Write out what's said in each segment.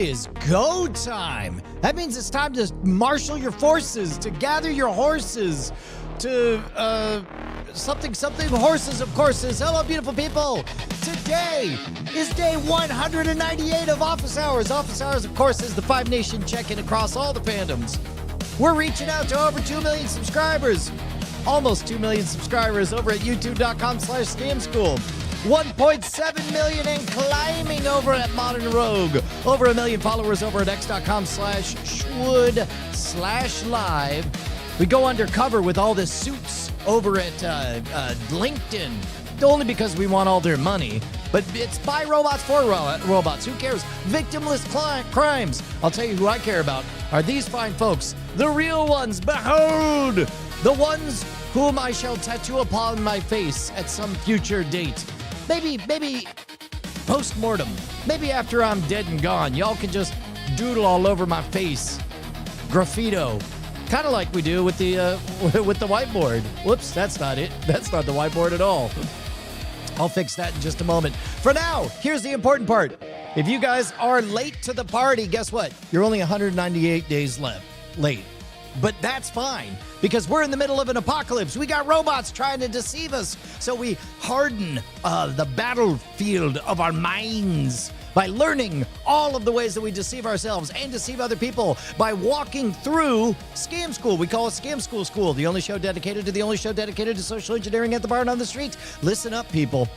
Is go time. That means it's time to marshal your forces, to gather your horses, to something horses of courses. Hello, beautiful people. Today is day 198 of Office Hours. Office Hours, of course, is the Five Nation check-in across all the fandoms. We're reaching out to over 2 million subscribers. Almost 2 million subscribers over at youtube.com/scamschool. 1.7 million and climbing over at Modern Rogue. Over 1 million followers over at x.com/schwood/live. We go undercover with all the suits over at LinkedIn, only because we want all their money. But it's by robots for robots. Who cares? Victimless crimes. I'll tell you who I care about are these fine folks. The real ones. Behold! The ones whom I shall tattoo upon my face at some future date. Maybe post-mortem. Maybe after I'm dead and gone, y'all can just doodle all over my face. Graffito. Kind of like we do with the whiteboard. Whoops, that's not it. That's not the whiteboard at all. I'll fix that in just a moment. For now, here's the important part. If you guys are late to the party, guess what? You're only 198 days late. But that's fine, because we're in the middle of an apocalypse. We got robots trying to deceive us, so we harden the battlefield of our minds by learning all of the ways that we deceive ourselves and deceive other people by walking through Scam School. We call it Scam School, the only show dedicated to social engineering at the bar and on the street. Listen up, people.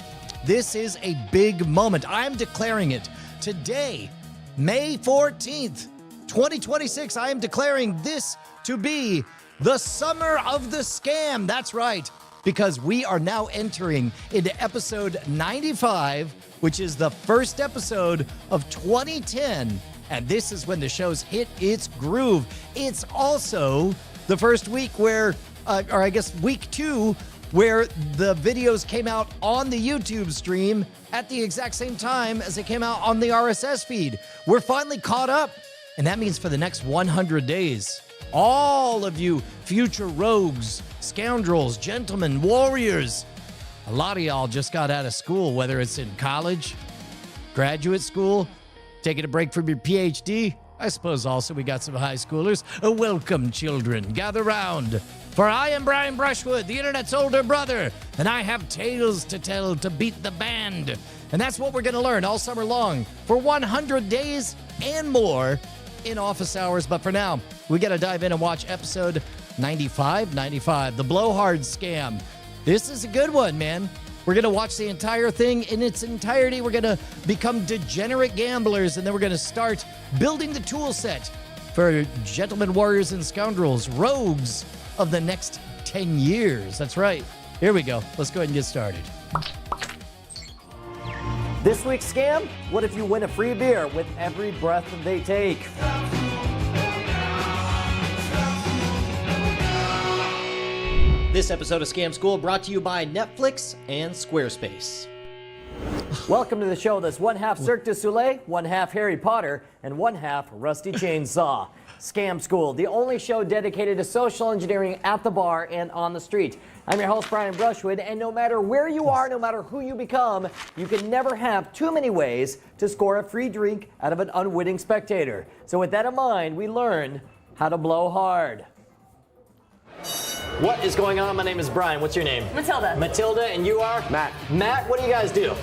This is a big moment. I'm declaring it today, May 14th, 2026. I am declaring this to be the summer of the scam. That's right, because we are now entering into episode 95, which is the first episode of 2010. And this is when the show's hit its groove. It's also the first week where, week 2, where the videos came out on the YouTube stream at the exact same time as they came out on the RSS feed. We're finally caught up. And that means for the next 100 days, all of you future rogues, scoundrels, gentlemen, warriors, a lot of y'all just got out of school, whether it's in college, graduate school, taking a break from your PhD. I suppose also we got some high schoolers. Welcome, children. Gather round. For I am Brian Brushwood, the internet's older brother, and I have tales to tell to beat the band. And that's what we're going to learn all summer long for 100 days and more in Office Hours. But for now, we got to dive in and watch episode 95, the Blowhard Scam. This is a good one, man. We're going to watch the entire thing in its entirety. We're going to become degenerate gamblers, and then we're going to start building the tool set for gentlemen, warriors, and scoundrels, rogues of the next 10 years. That's right. Here we go. Let's go ahead and get started. This week's scam, what if you win a free beer with every breath they take? This episode of Scam School brought to you by Netflix and Squarespace. Welcome to the show that's one half Cirque du Soleil, one half Harry Potter, and one half Rusty Chainsaw. Scam School, the only show dedicated to social engineering at the bar and on the street. I'm your host, Brian Brushwood, and no matter where you are, no matter who you become, you can never have too many ways to score a free drink out of an unwitting spectator. So with that in mind, we learn how to blow hard. What is going on? My name is Brian. What's your name? Matilda. Matilda, and you are? Matt. Matt, what do you guys do?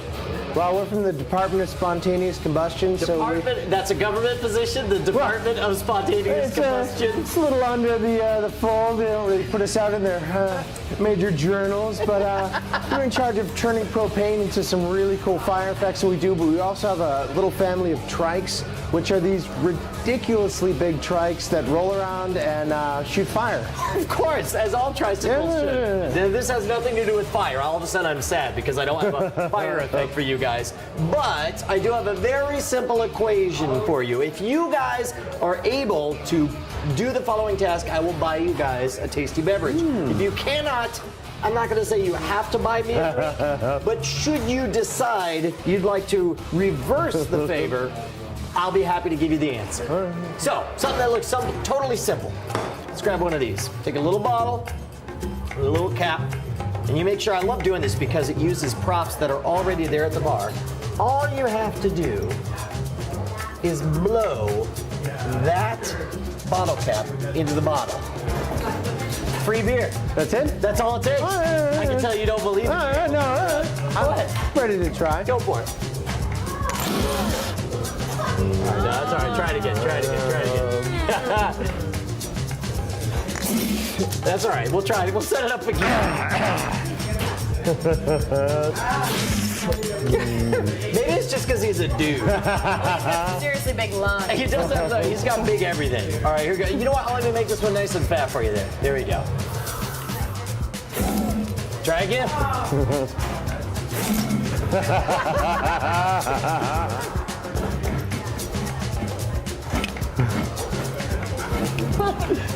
Well, we're from the Department of Spontaneous Combustion. That's a government position, the Department of Spontaneous Combustion. It's a little under the fold. They don't really put us out in their major journals, but we're in charge of turning propane into some really cool fire effects that we do, but we also have a little family of trikes, which are these ridiculously big trikes that roll around and shoot fire. Of course, as all tricycles should. This has nothing to do with fire. All of a sudden I'm sad because I don't have a fire effect for you guys. But I do have a very simple equation for you. If you guys are able to do the following task, I will buy you guys a tasty beverage. If you cannot, I'm not going to say you have to buy me a drink, but should you decide you'd like to reverse the favor, I'll be happy to give you the answer. So, something that looks totally simple. Let's grab one of these. Take a little bottle, a little cap, and you make sure, I love doing this because it uses props that are already there at the bar. All you have to do is blow that bottle cap into the bottle. Free beer. That's it? That's all it takes. I can tell you don't believe it. No. Go ahead. Ready to try. Go for it. No, that's all right. Try it again. That's all right. We'll try it. We'll set it up again. Maybe it's just because he's a dude. Seriously big lungs. He does have, he's got big everything. All right, here we go. You know what? Let me make this one nice and fat for you there. There we go. Try again.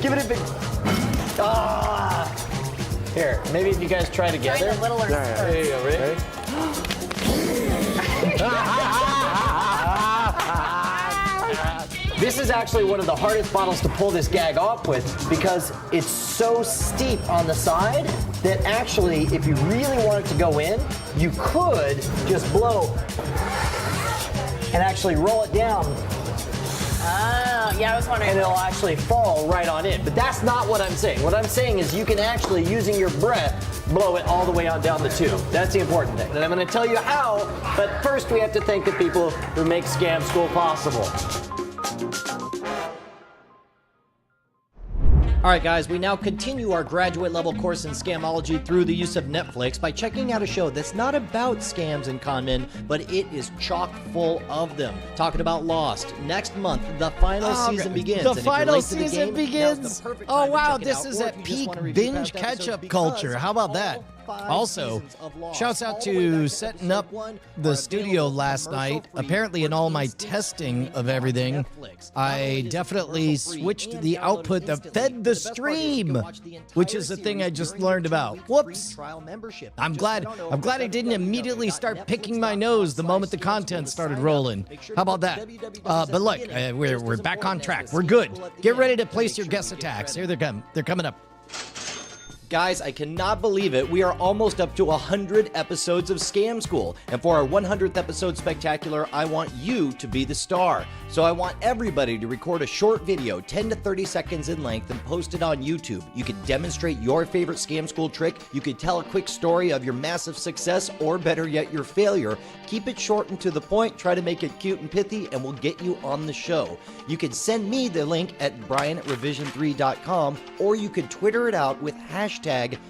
Give it a big. Ah! Here, maybe if you guys try together. Try the littler There you go. Ready? This is actually one of the hardest bottles to pull this gag off with because it's so steep on the side that actually, if you really wanted to go in, you could just blow and actually roll it down. Oh, yeah, I was wondering. And it'll actually fall right on in. But that's not what I'm saying. What I'm saying is you can actually, using your breath, blow it all the way on down the tube. That's the important thing. And I'm going to tell you how, but first we have to thank the people who make Scam School possible. All right, guys, we now continue our graduate level course in scamology through the use of Netflix by checking out a show that's not about scams and con men, but it is chock full of them. Talking about Lost. Next month, the final season begins. The And if you're final late to the season game, now's begins. the perfect Oh time to wow, check it this out. is Or at if you just peak wanna review binge past episodes, catch-up because culture. How about that? all 5 Also, seasons of Lost, shouts all out the way back to to setting episode up 1 the are studio available last night. commercial-free Apparently, in all my instantly testing of on everything, Netflix. I definitely switched the output that fed the stream, which is the thing I just learned about. Whoops. I'm glad I didn't immediately start picking my nose the moment the content started rolling. How about that? But look, we're back on track. We're good. Get ready to place your guest attacks. Here they come. They're coming up. Guys, I cannot believe it. We are almost up to 100 episodes of Scam School. And for our 100th episode spectacular, I want you to be the star. So I want everybody to record a short video, 10 to 30 seconds in length, and post it on YouTube. You can demonstrate your favorite Scam School trick. You could tell a quick story of your massive success, or better yet, your failure. Keep it short and to the point. Try to make it cute and pithy, and we'll get you on the show. You can send me the link at brian@revision3.com, or you could Twitter it out with hashtag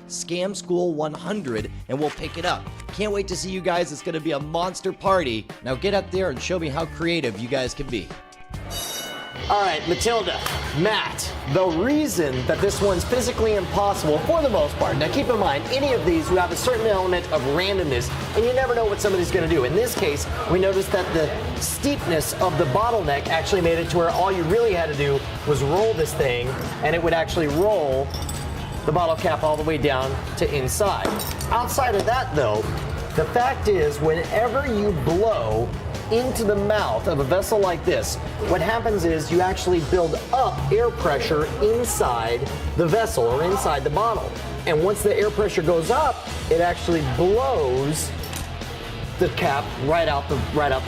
ScamSchool100 and we'll pick it up. Can't wait to see you guys. It's going to be a monster party. Now get up there and show me how creative you guys can be. All right, Matilda, Matt, the reason that this one's physically impossible for the most part, now keep in mind, any of these you have a certain element of randomness, and you never know what somebody's going to do. In this case, we noticed that the steepness of the bottleneck actually made it to where all you really had to do was roll this thing, and it would actually roll the bottle cap all the way down to inside. Outside of that, though, the fact is, whenever you blow into the mouth of a vessel like this, what happens is you actually build up air pressure inside the vessel or inside the bottle. And once the air pressure goes up, it actually blows the cap right out the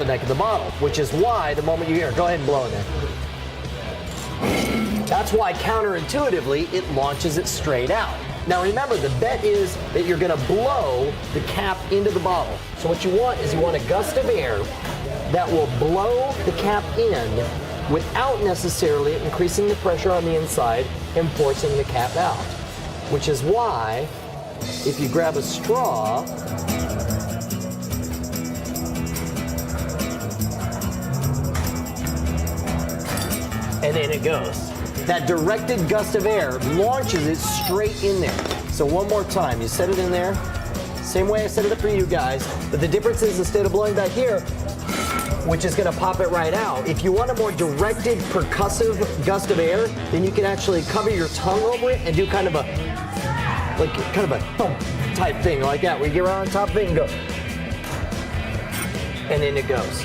neck of the bottle, which is why the moment you hear, go ahead and blow in there. That's why counterintuitively it launches it straight out. Now remember, the bet is that you're going to blow the cap into the bottle. So what you want is you want a gust of air that will blow the cap in without necessarily increasing the pressure on the inside and forcing the cap out. Which is why if you grab a straw and in it goes. That directed gust of air launches it straight in there. So one more time, you set it in there. Same way I set it up for you guys, but the difference is instead of blowing back here, which is gonna pop it right out, if you want a more directed percussive gust of air, then you can actually cover your tongue over it and do kind of a thump type thing like that, where you get right on top of it and go. And in it goes.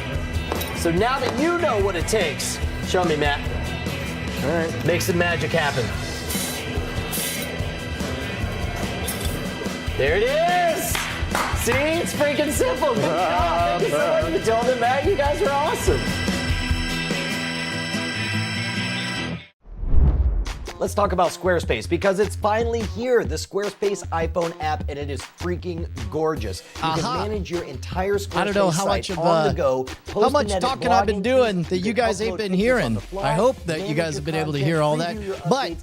So now that you know what it takes, show me, Matt. All right, make some magic happen. There it is. See, it's freaking simple. Good job. Thank you so much, Matilda. Matt, you guys are awesome. Let's talk about Squarespace because it's finally here, the Squarespace iPhone app, and it is freaking gorgeous. You can manage your entire Squarespace I don't know how much site of on the go. how much talking I've been doing that you guys ain't been hearing. I hope that you guys have been able to hear all that. But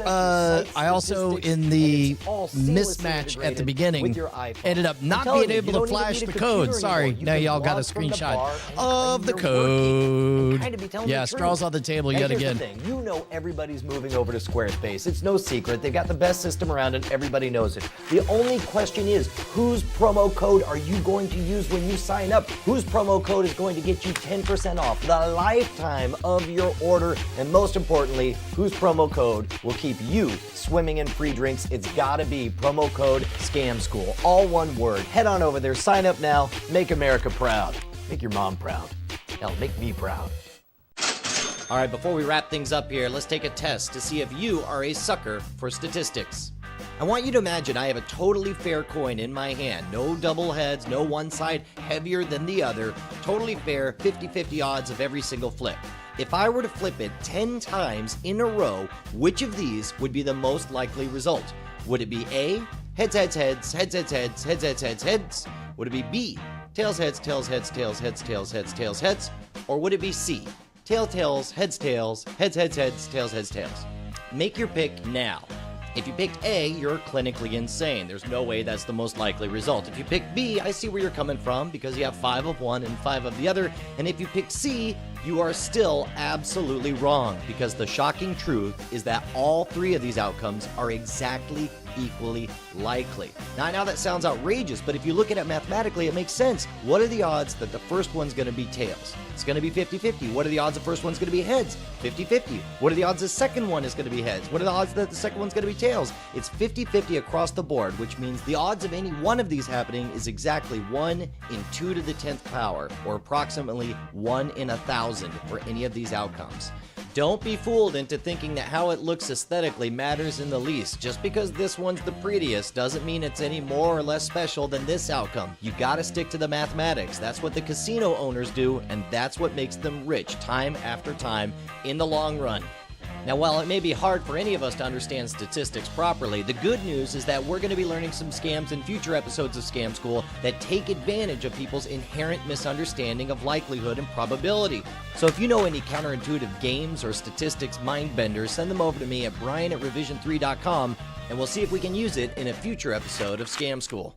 I also, in the mismatch at the beginning, ended up not being able to flash the code. Sorry, now y'all got a screenshot of the code. Yeah, straws on the table yet again. You know everybody's moving over to Squarespace. It's no secret. They've got the best system around and everybody knows it. The only question is, whose promo code are you going to use when you sign up? Whose promo code is going to get you 10% off the lifetime of your order? And most importantly, whose promo code will keep you swimming in free drinks? It's gotta be promo code Scam School. All one word. Head on over there, sign up now, make America proud. Make your mom proud. Hell, make me proud. All right, before we wrap things up here, let's take a test to see if you are a sucker for statistics. I want you to imagine I have a totally fair coin in my hand. No double heads, no one side heavier than the other. Totally fair, 50-50 odds of every single flip. If I were to flip it 10 times in a row, which of these would be the most likely result? Would it be A, heads, heads, heads, heads, heads, heads, heads, heads, heads, heads? Would it be B, tails, heads, tails, heads, tails, heads, tails, heads, tails, heads? Or would it be C, tails, tails, heads, tails, heads, heads, heads, tails, heads, tails? Make your pick now. If you picked A, you're clinically insane. There's no way that's the most likely result. If you pick B, I see where you're coming from because you have 5 of one and 5 of the other. And if you pick C, you are still absolutely wrong because the shocking truth is that all 3 of these outcomes are exactly equally likely. Now, I know that sounds outrageous, but if you look at it mathematically, it makes sense. What are the odds that the first one's going to be tails? It's going to be 50-50. What are the odds the first one's going to be heads? 50-50. What are the odds the second one is going to be heads? What are the odds that the second one's going to be tails? It's 50-50 across the board, which means the odds of any one of these happening is exactly 1 in 2 to the 10th power, or approximately 1 in 1,000 for any of these outcomes. Don't be fooled into thinking that how it looks aesthetically matters in the least. Just because this one's the prettiest doesn't mean it's any more or less special than this outcome. You gotta stick to the mathematics. That's what the casino owners do, and that's what makes them rich time after time in the long run. Now, while it may be hard for any of us to understand statistics properly, the good news is that we're going to be learning some scams in future episodes of Scam School that take advantage of people's inherent misunderstanding of likelihood and probability. So if you know any counterintuitive games or statistics mind benders, send them over to me at brian@revision3.com, and we'll see if we can use it in a future episode of Scam School.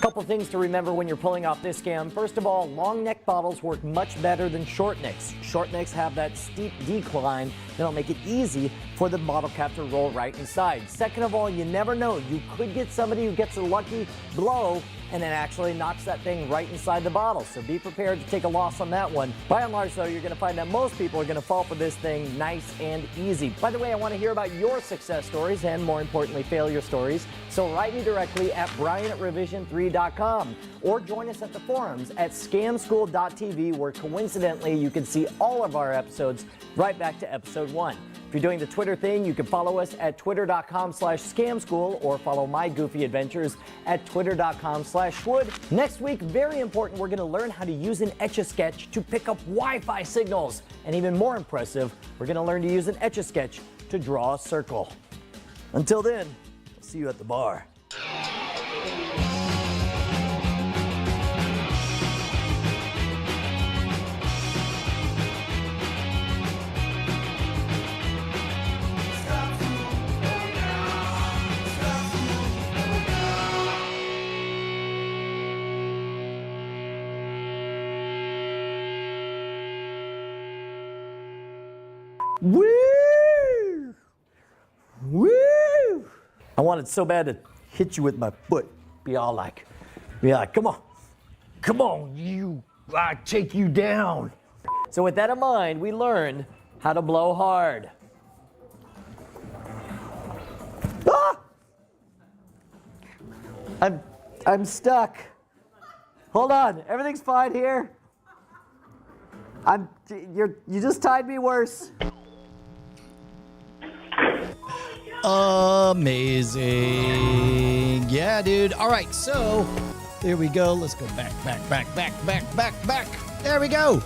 Couple things to remember when you're pulling off this scam. First of all, long neck bottles work much better than short necks. Short necks have that steep decline that'll make it easy for the bottle cap to roll right inside. Second of all, you never know. You could get somebody who gets a lucky blow and then actually knocks that thing right inside the bottle. So be prepared to take a loss on that one. By and large, though, you're going to find that most people are going to fall for this thing nice and easy. By the way, I want to hear about your success stories and, more importantly, failure stories. So write me directly at brian@revision3.com or join us at the forums at scamschool.tv, where coincidentally you can see all of our episodes right back to episode 1. If you're doing the Twitter thing, you can follow us at twitter.com/scamschool or follow my goofy adventures at twitter.com/schwood. Next week, very important, we're going to learn how to use an Etch-a-Sketch to pick up Wi-Fi signals. And even more impressive, we're going to learn to use an Etch-a-Sketch to draw a circle. Until then, I'll see you at the bar. Woo! Woo! I wanted so bad to hit you with my foot. Be like, come on, you, I take you down. So with that in mind, we learn how to blow hard. Ah! I'm stuck. Hold on, everything's fine here. You just tied me worse. Amazing. Yeah, dude. All right, so there we go. Let's go back. There we go.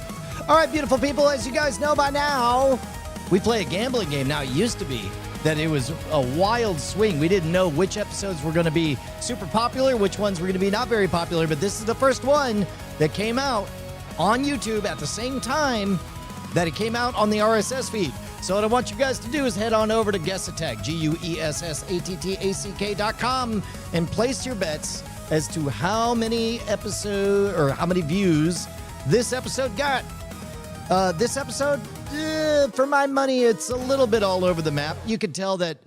All right, beautiful people, as you guys know by now, we play a gambling game. Now, it used to be that it was a wild swing. We didn't know which episodes were going to be super popular, which ones were going to be not very popular, but this is the first one that came out on YouTube at the same time that it came out on the RSS feed. So what I want you guys to do is head on over to Guess Attack, GUESSATTACK.com, and place your bets as to how many episodes or how many views this episode got. This episode, for my money, it's a little bit all over the map. You can tell that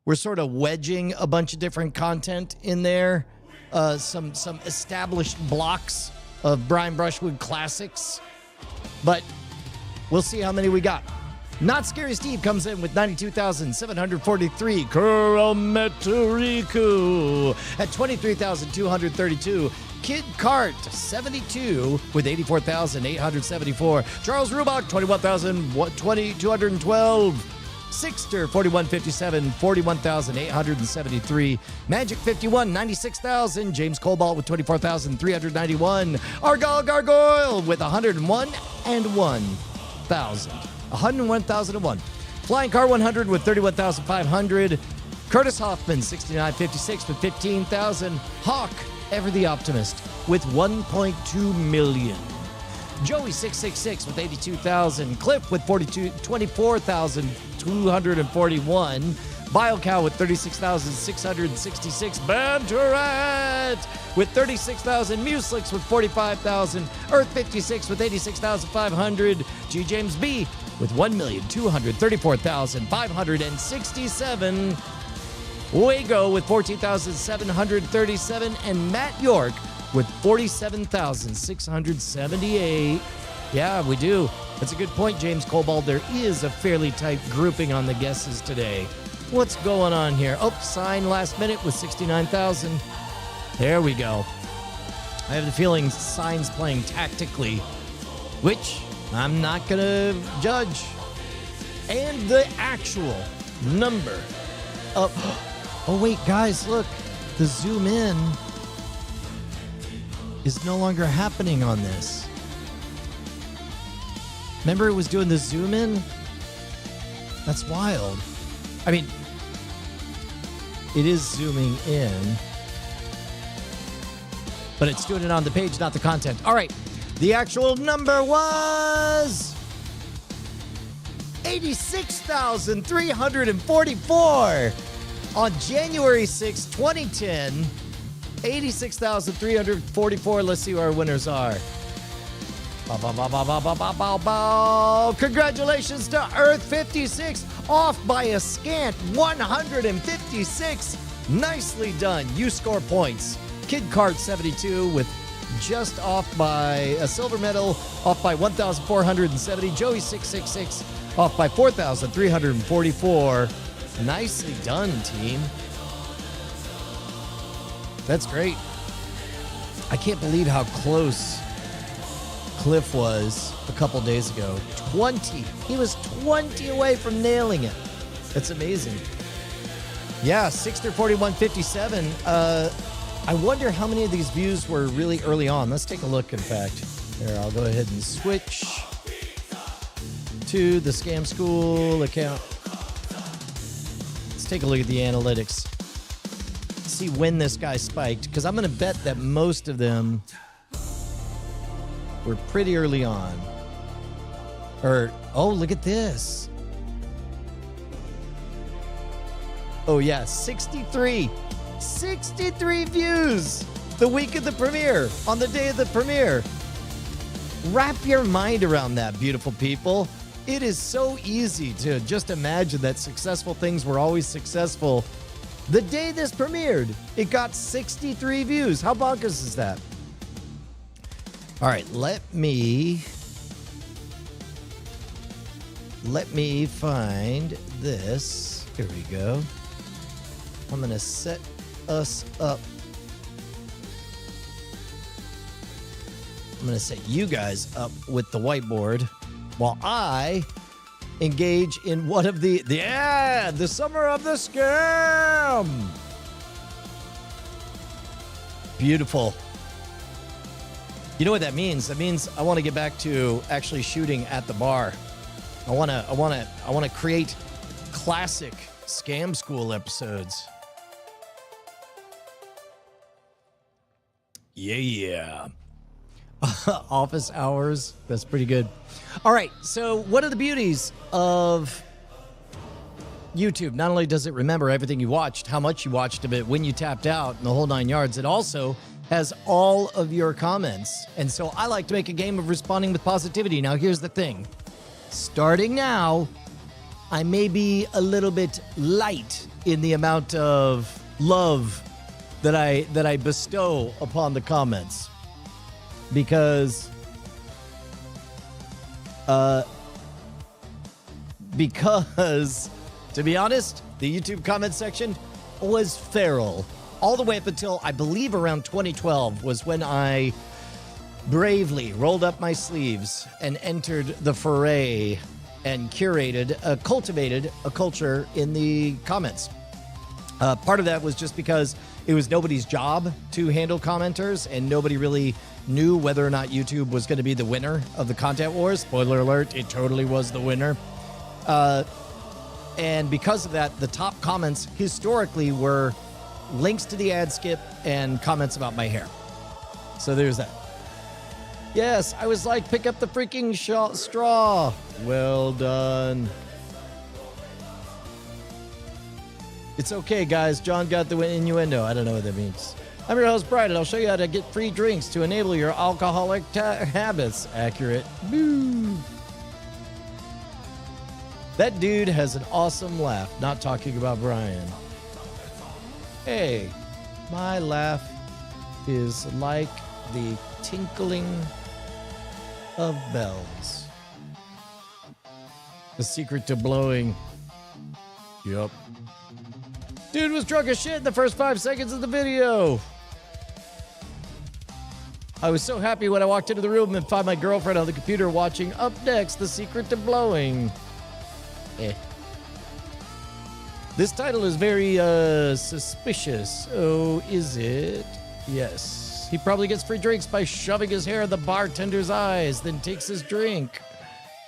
we're sort of wedging a bunch of different content in there. Some established blocks of Brian Brushwood classics. But we'll see how many we got. Not Scary Steve comes in with 92,743. Kurometoriku at 23,232. Kid Cart, 72 with 84,874. Charles Rubach, 21,212. Sixter, 4157, 41,873. Magic 51, 96,000. James Cobalt with 24,391. Argyle Gargoyle with 101,000. 101,001. Flying Car 100 with 31,500. Curtis Hoffman, 6956 with 15,000. Hawk, Ever the Optimist with 1.2 million. Joey 666 with 82,000. Cliff with 24,241. BioCow with 36,666. Banterat with 36,000. Muslix with 45,000. Earth 56 with 86,500. G. James B with 1,234,567. Wago with 14,737. And Matt York with 47,678. Yeah, we do. That's a good point, James Cobalt. There is a fairly tight grouping on the guesses today. What's going on here? Oh, Sign last minute with 69,000. There we go. I have the feeling Sign's playing tactically, which I'm not going to judge. And the actual number of... Oh, wait, guys, look. The zoom in is no longer happening on this. Remember it was doing the zoom in? That's wild. I mean, it is zooming in, but it's doing it on the page, not the content. All right, the actual number was 86,344 on January 6, 2010. 86,344. Let's see who our winners are. Bow, bow, bow, bow, bow, bow, bow, bow, bow. Congratulations to Earth 56, off by a scant 156. Nicely done. You score points. Kid Cart 72 with just off by a silver medal, off by 1,470. Joey 666 off by 4,344. Nicely done, team. That's great. I can't believe how close Cliff was a couple days ago. 20. He was 20 away from nailing it. That's amazing. Yeah, 6/41/57. I wonder how many of these views were really early on. Let's take a look, in fact. There, I'll go ahead and switch to the Scam School account. Let's take a look at the analytics. See when this guy spiked, because I'm going to bet that most of them were pretty early on. Or, oh, look at this. Oh, yeah, 63. 63 views the week of the premiere, on the day of the premiere. Wrap your mind around that, beautiful people. It is so easy to just imagine that successful things were always successful. The day this premiered, it got 63 views. How bonkers is that? All right, let me find this. Here we go. I'm going to set us up. I'm going to set you guys up with the whiteboard while I engage in one of the summer of the scam. Beautiful. You know what that means? That means I want to get back to actually shooting at the bar. I want to create classic Scam School episodes. Yeah. Office hours. That's pretty good. All right. So, one of the beauties of YouTube, not only does it remember everything you watched, how much you watched of it, when you tapped out, and the whole 9 yards, it also has all of your comments. And so I like to make a game of responding with positivity. Now, here's the thing. Starting now, I may be a little bit light in the amount of love that I bestow upon the comments. Because to be honest, the YouTube comment section was feral. All the way up until, I believe, around 2012 was when I bravely rolled up my sleeves and entered the foray and cultivated a culture in the comments. Part of that was just because it was nobody's job to handle commenters, and nobody really knew whether or not YouTube was going to be the winner of the content wars. Spoiler alert, it totally was the winner. And because of that, the top comments historically were links to the ad skip and comments about my hair. So there's that. Yes, I was like, pick up the freaking straw. Well done. It's okay, guys. John got the innuendo. I don't know what that means. I'm your host, Brian, and I'll show you how to get free drinks to enable your alcoholic habits. Accurate. Boo. That dude has an awesome laugh. Not talking about Brian. Hey, my laugh is like the tinkling of bells. The secret to blowing. Yup. Dude was drunk as shit in the first 5 seconds of the video. I was so happy when I walked into the room and found my girlfriend on the computer watching Up Next, The Secret to Blowing. This title is very suspicious. Oh, is it? Yes. He probably gets free drinks by shoving his hair in the bartender's eyes, then takes his drink.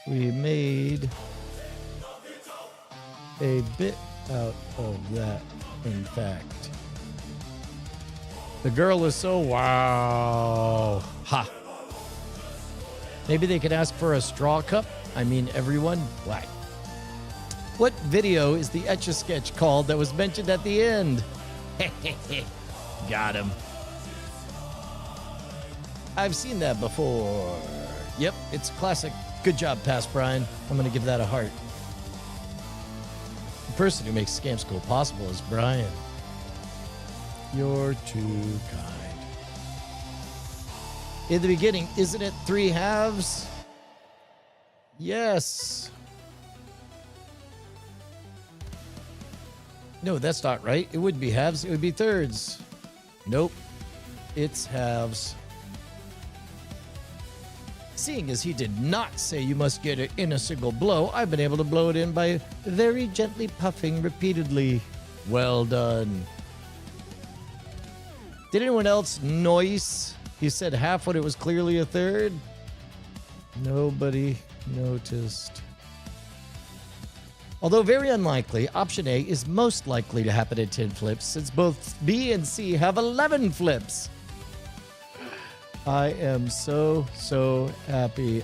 We made a bit out of that, in fact. The girl is so wow. Ha. Maybe they could ask for a straw cup? I mean, everyone? Why? What video is the Etch-a-Sketch called that was mentioned at the end? Got him. I've seen that before. Yep, it's classic. Good job, Past Brian. I'm going to give that a heart. The person who makes Scam School possible is Brian. You're too kind. In the beginning, isn't it 3 halves? Yes. No, that's not right. It wouldn't be halves. It would be thirds. Nope. It's halves. Seeing as he did not say you must get it in a single blow, I've been able to blow it in by very gently puffing repeatedly. Well done. Did anyone else notice? He said half when it was clearly a third. Nobody noticed. Although very unlikely, option A is most likely to happen at 10 flips, since both B and C have 11 flips. I am so happy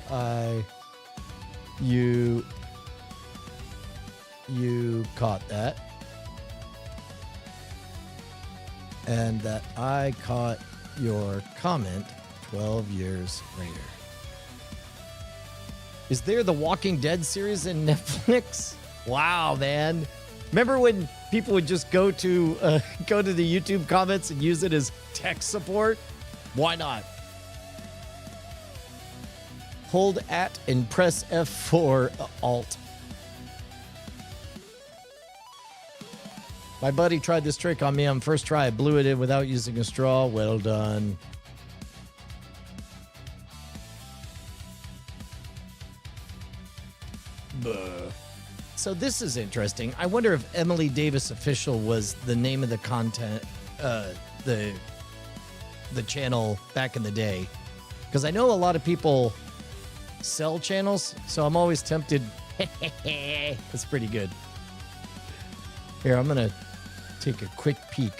you caught that. And that I caught your comment 12 years later. Is there the Walking Dead series in Netflix? Wow, man. Remember when people would just go to the YouTube comments and use it as tech support? Why not? Hold at and press F4 Alt. My buddy tried this trick on me on first try. I blew it in without using a straw. Well done. Buh. So this is interesting. I wonder if Emily Davis Official was the name of the content, the channel back in the day. Because I know a lot of people sell channels, so I'm always tempted. That's pretty good. Here, I'm going to take a quick peek.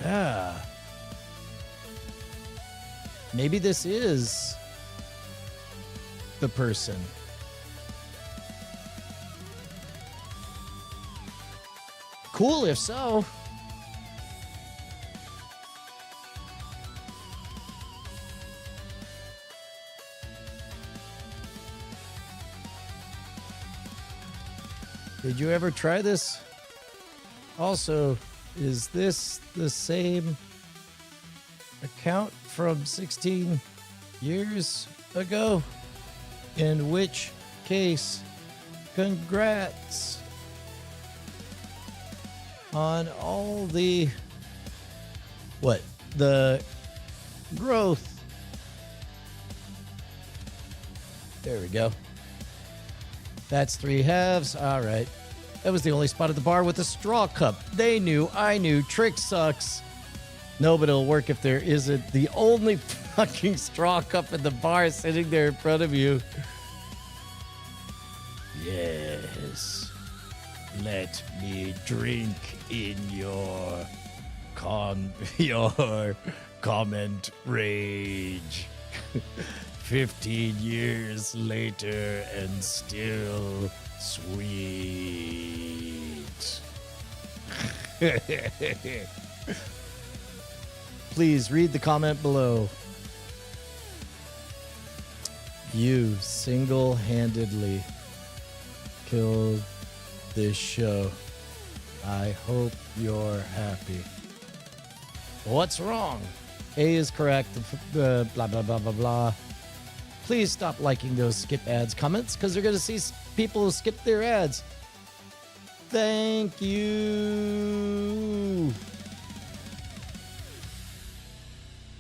Yeah. Maybe this is the person. Cool if so. Did you ever try this? Also, is this the same account from 16 years ago? In which case, congrats on all the growth. There we go. That's 3 halves. All right. That was the only spot at the bar with a straw cup. They knew, I knew. Trick sucks. No, but it'll work if there isn't the only fucking straw cup in the bar sitting there in front of you. Yes. Let me drink in your comment rage. 15 years later and still sweet. Please read the comment below. You single-handedly killed this show. I hope you're happy. What's wrong? A is correct. Blah, blah, blah, blah, blah. Please stop liking those skip ads comments because they're going to see people who skip their ads. Thank you.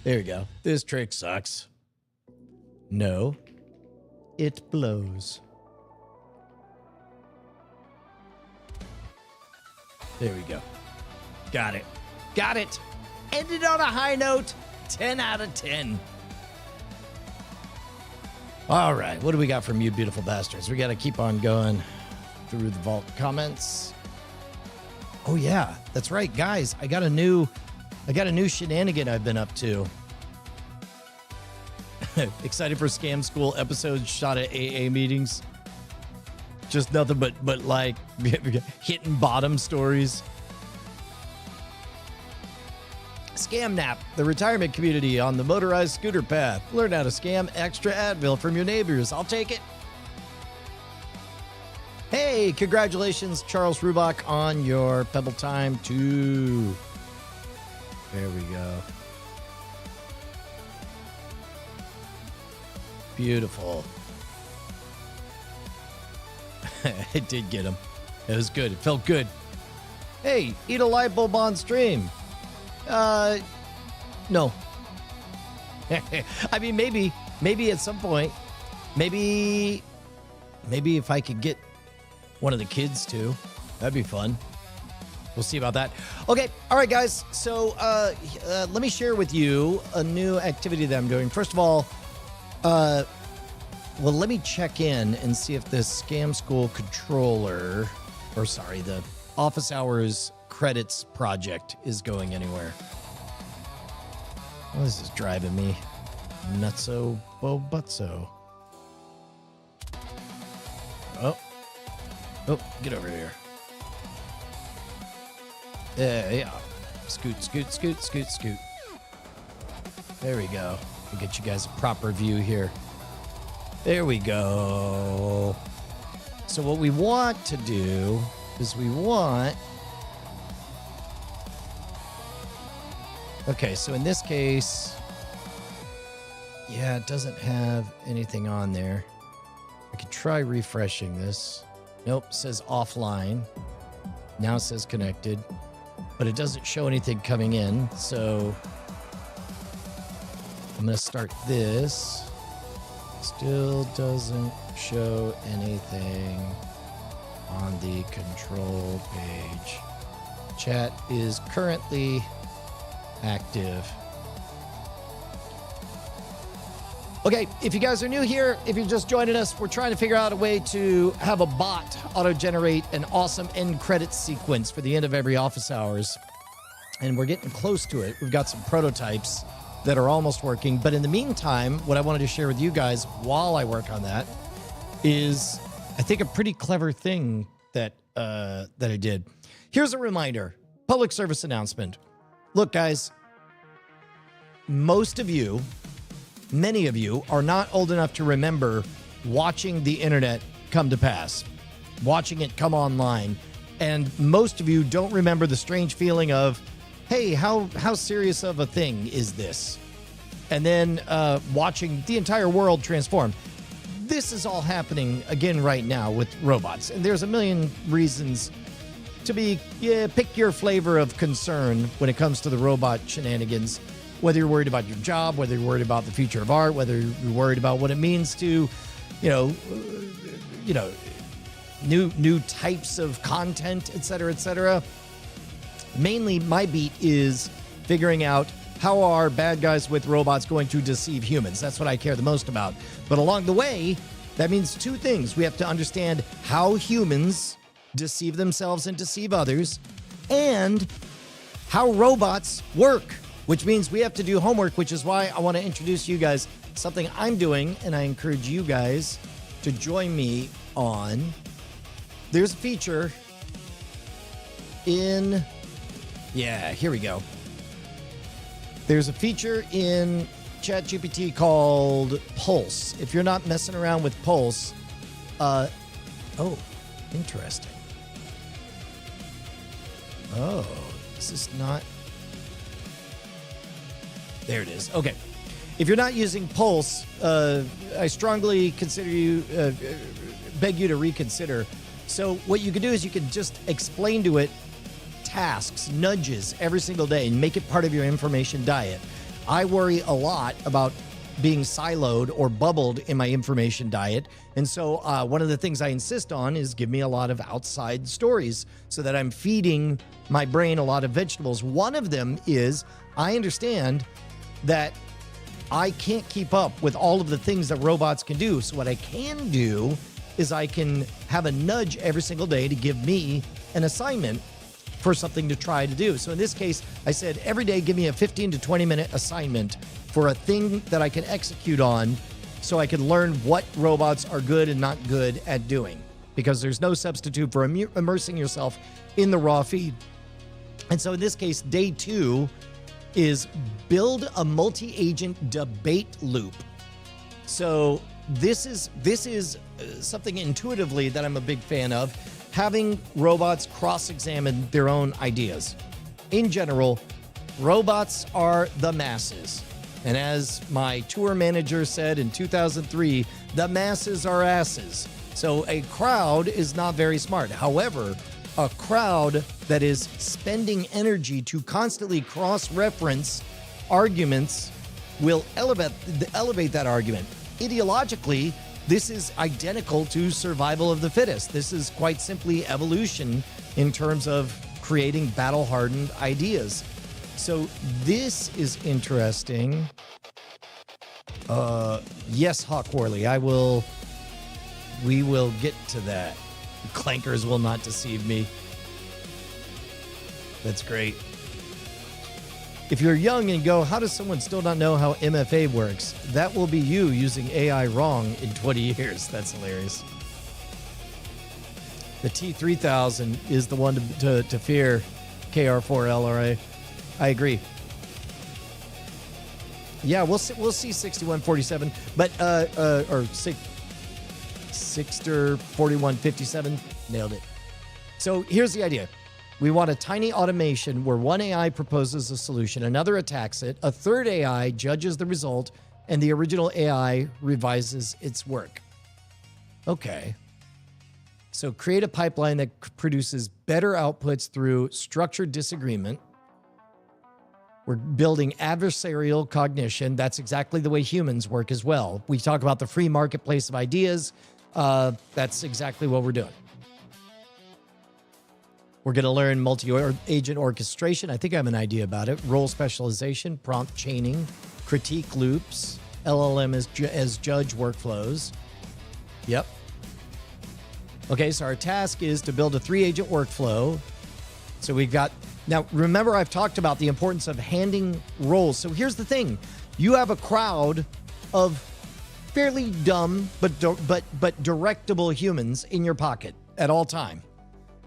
There you go. This trick sucks. No, it blows. There we go. Got it. Got it. Ended on a high note. 10 out of 10. All right. What do we got from you beautiful bastards? We got to keep on going through the vault comments. Oh, yeah. That's right, guys. I got a new shenanigan I've been up to. Excited for Scam School episodes shot at AA meetings. Just nothing but like hitting bottom stories. Scam Nap, the retirement community on the motorized scooter path. Learn how to scam extra Advil from your neighbors. I'll take it. Hey, congratulations, Charles Rubach, on your Pebble Time 2. There we go. Beautiful. It did get him. It was good. It felt good. Hey, eat a light bulb on stream. No. I mean, maybe at some point, maybe if I could get one of the kids to, that'd be fun. We'll see about that. Okay. All right, guys. So, let me share with you a new activity that I'm doing. First of all, well, let me check in and see if the Scam School controller, the office hours credits project is going anywhere. Well, this is driving me nutso bobutso. Oh, get over here. Yeah. Scoot. There we go. We'll get you guys a proper view here. There we go. So what we want to do is okay, so in this case, yeah, it doesn't have anything on there. I could try refreshing this. Nope, it says offline. Now it says connected, but it doesn't show anything coming in. So I'm going to start this. Still doesn't show anything on the control page. Chat is currently active. Okay, if you guys are new here, if you're just joining us, we're trying to figure out a way to have a bot auto-generate an awesome end credit sequence for the end of every office hours. And we're getting close to it. We've got some prototypes that are almost working. But in the meantime, what I wanted to share with you guys while I work on that is, I think, a pretty clever thing that I did. Here's a reminder, public service announcement. Look, guys, most of you, many of you are not old enough to remember watching the internet come to pass, watching it come online. And most of you don't remember the strange feeling of, hey, how serious of a thing is this? And then watching the entire world transform. This is all happening again right now with robots. And there's a million reasons to pick your flavor of concern when it comes to the robot shenanigans. Whether you're worried about your job, whether you're worried about the future of art, whether you're worried about what it means to, new types of content, et cetera, et cetera. Mainly, my beat is figuring out how are bad guys with robots going to deceive humans. That's what I care the most about. But along the way, that means two things. We have to understand how humans deceive themselves and deceive others, and how robots work, which means we have to do homework, which is why I want to introduce you guys something I'm doing, and I encourage you guys to join me on. There's a feature in, here we go. There's a feature in ChatGPT called Pulse. If you're not messing around with Pulse, interesting. Oh, this is not. There it is. Okay. If you're not using Pulse, I strongly beg you to reconsider. So what you can do is you can just explain to it tasks, nudges every single day and make it part of your information diet. I worry a lot about being siloed or bubbled in my information diet. And so one of the things I insist on is give me a lot of outside stories so that I'm feeding my brain a lot of vegetables. One of them is I understand that I can't keep up with all of the things that robots can do. So what I can do is I can have a nudge every single day to give me an assignment for something to try to do. So in this case, I said, every day, give me a 15 to 20 minute assignment for a thing that I can execute on so I can learn what robots are good and not good at doing, because there's no substitute for immersing yourself in the raw feed. And so in this case, day 2 is build a multi-agent debate loop. So this is something intuitively that I'm a big fan of, having robots cross-examine their own ideas. In general, robots are the masses. And as my tour manager said in 2003, the masses are asses. So a crowd is not very smart. However, a crowd that is spending energy to constantly cross-reference arguments will elevate that argument. Ideologically, this is identical to survival of the fittest. This is quite simply evolution in terms of creating battle-hardened ideas. So this is interesting. Yes, Hawk Worley, we will get to that. Clankers will not deceive me. That's great. If you're young and go, how does someone still not know how MFA works? That will be you using AI wrong in 20 years. That's hilarious. The T3000 is the one to fear, KR4LRA. I agree. Yeah, we'll see 6147, but or 4157. Nailed it. So here's the idea. We want a tiny automation where one AI proposes a solution, another attacks it, a third AI judges the result, and the original AI revises its work. Okay. So create a pipeline that produces better outputs through structured disagreement. We're building adversarial cognition. That's exactly the way humans work as well. We talk about the free marketplace of ideas. That's exactly what we're doing. We're going to learn multi-agent orchestration. I think I have an idea about it. Role specialization, prompt chaining, critique loops, LLM as judge workflows. Yep. Okay, so our task is to build a 3-agent workflow. So we've got, now remember I've talked about the importance of handing roles. So here's the thing. You have a crowd of fairly dumb but directable humans in your pocket at all time.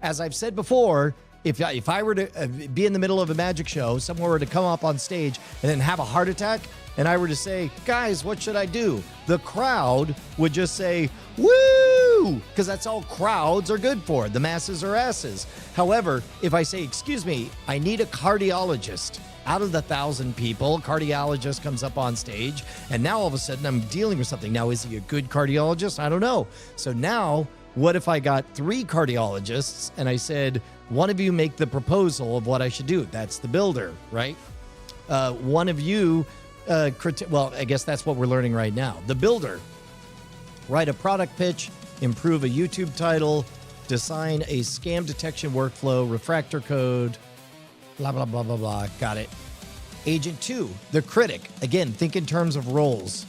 As I've said before, if I were to be in the middle of a magic show, someone were to come up on stage and then have a heart attack, and I were to say, guys, what should I do? The crowd would just say, woo! Because that's all crowds are good for. The masses are asses. However, if I say, excuse me, I need a cardiologist, out of the 1,000 people, a cardiologist comes up on stage, and now all of a sudden I'm dealing with something. Now, is he a good cardiologist? I don't know. So now, what if I got 3 cardiologists and I said, one of you make the proposal of what I should do? That's the builder, right? One of you, well, I guess that's what we're learning right now. The builder, write a product pitch, improve a YouTube title, design a scam detection workflow, refractor code, blah, blah, blah, blah, blah. Got it. Agent 2, the critic. Again, think in terms of roles.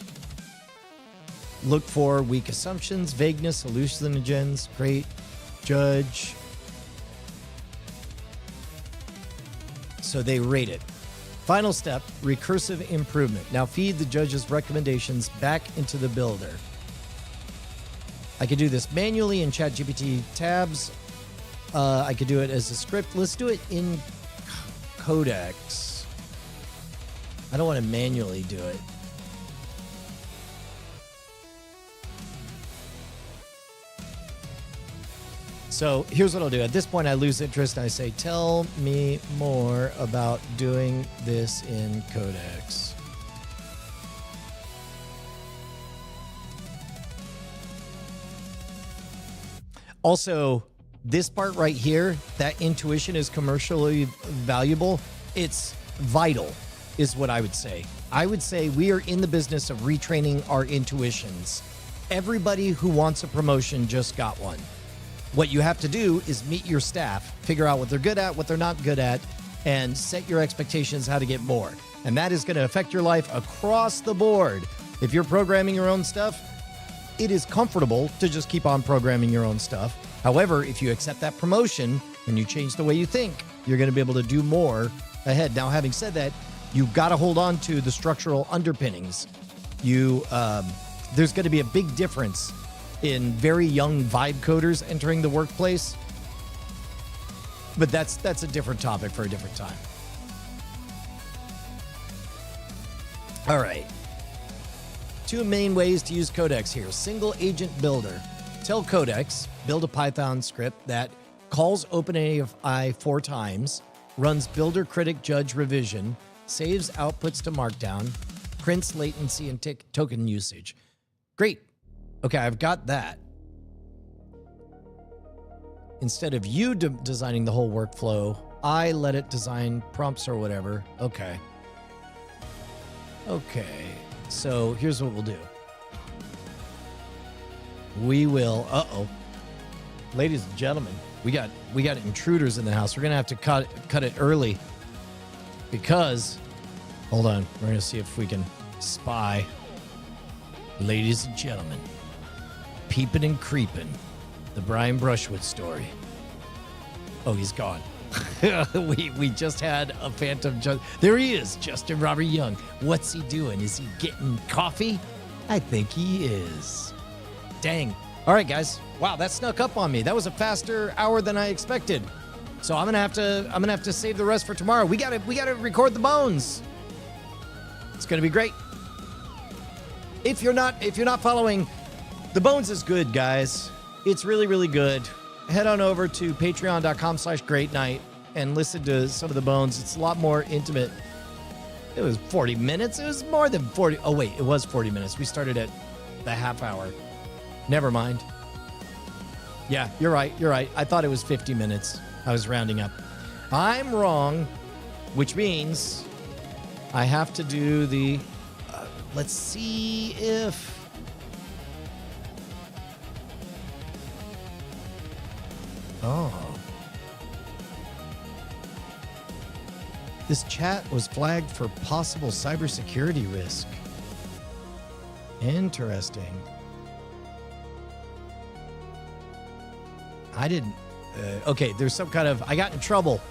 Look for weak assumptions, vagueness, hallucinogens. Great. Judge. So they rate it. Final step, recursive improvement. Now feed the judge's recommendations back into the builder. I could do this manually in ChatGPT tabs. I could do it as a script. Let's do it in Codex. I don't want to manually do it. So here's what I'll do. At this point, I lose interest and I say, tell me more about doing this in Codex. Also, this part right here, that intuition is commercially valuable. It's vital, is what I would say. I would say we are in the business of retraining our intuitions. Everybody who wants a promotion just got one. What you have to do is meet your staff, figure out what they're good at, what they're not good at, and set your expectations how to get more. And that is going to affect your life across the board. If you're programming your own stuff, it is comfortable to just keep on programming your own stuff. However, if you accept that promotion and you change the way you think, you're going to be able to do more ahead. Now, having said that, you've got to hold on to the structural underpinnings. There's going to be a big difference in very young vibe coders entering the workplace. But that's a different topic for a different time. All right. 2 main ways to use Codex here. Single agent builder. Tell Codex, build a Python script that calls OpenAI 4 times, runs builder critic judge revision, saves outputs to Markdown, prints latency and token usage. Great. Okay, I've got that. Instead of you designing the whole workflow, I let it design prompts or whatever. Okay. Okay, so here's what we'll do. We will, ladies and gentlemen, we got intruders in the house. We're gonna have to cut it early because, hold on, we're gonna see if we can spy. Ladies and gentlemen, peeping and creeping, the Brian Brushwood story. Oh, he's gone. we just had a phantom. There he is, Justin Robert Young. What's he doing? Is he getting coffee? I think he is. Dang. All right, guys. Wow, that snuck up on me. That was a faster hour than I expected. So I'm gonna have to save the rest for tomorrow. We gotta record the bones. It's gonna be great. If you're not following, the bones is good, guys. It's really, really good. Head on over to patreon.com/greatnight and listen to some of the bones. It's a lot more intimate. It was 40 minutes. It was more than 40. Oh, wait, it was 40 minutes. We started at the half hour. Never mind. Yeah, you're right. I thought it was 50 minutes. I was rounding up. I'm wrong, which means I have to do the... let's see if... Oh. This chat was flagged for possible cybersecurity risk. Interesting. I didn't. Okay, there's some kind of. I got in trouble.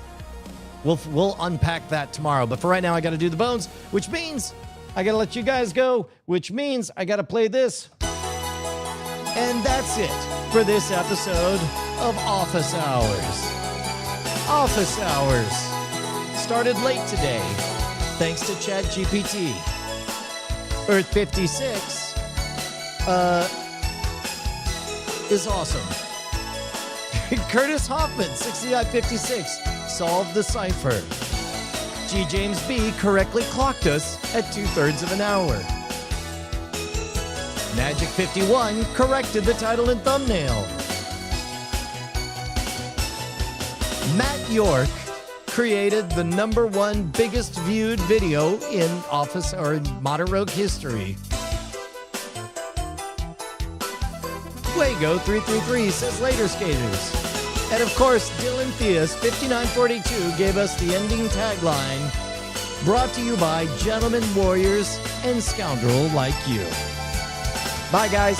We'll unpack that tomorrow. But for right now, I got to do the bones, which means I got to let you guys go, which means I got to play this. And that's it for this episode of Office Hours. Office Hours started late today, thanks to ChatGPT. Earth 56 is awesome. Curtis Hoffman, 6956, solved the cipher. G. James B. correctly clocked us at 2/3 of an hour. Magic 51 corrected the title and thumbnail. Matt York created the #1 biggest viewed video in Office or in Modern Rogue history. Fuego 333 says later skaters. And of course, Dylan Theus 5942 gave us the ending tagline, brought to you by Gentlemen Warriors and Scoundrel Like You. Bye guys.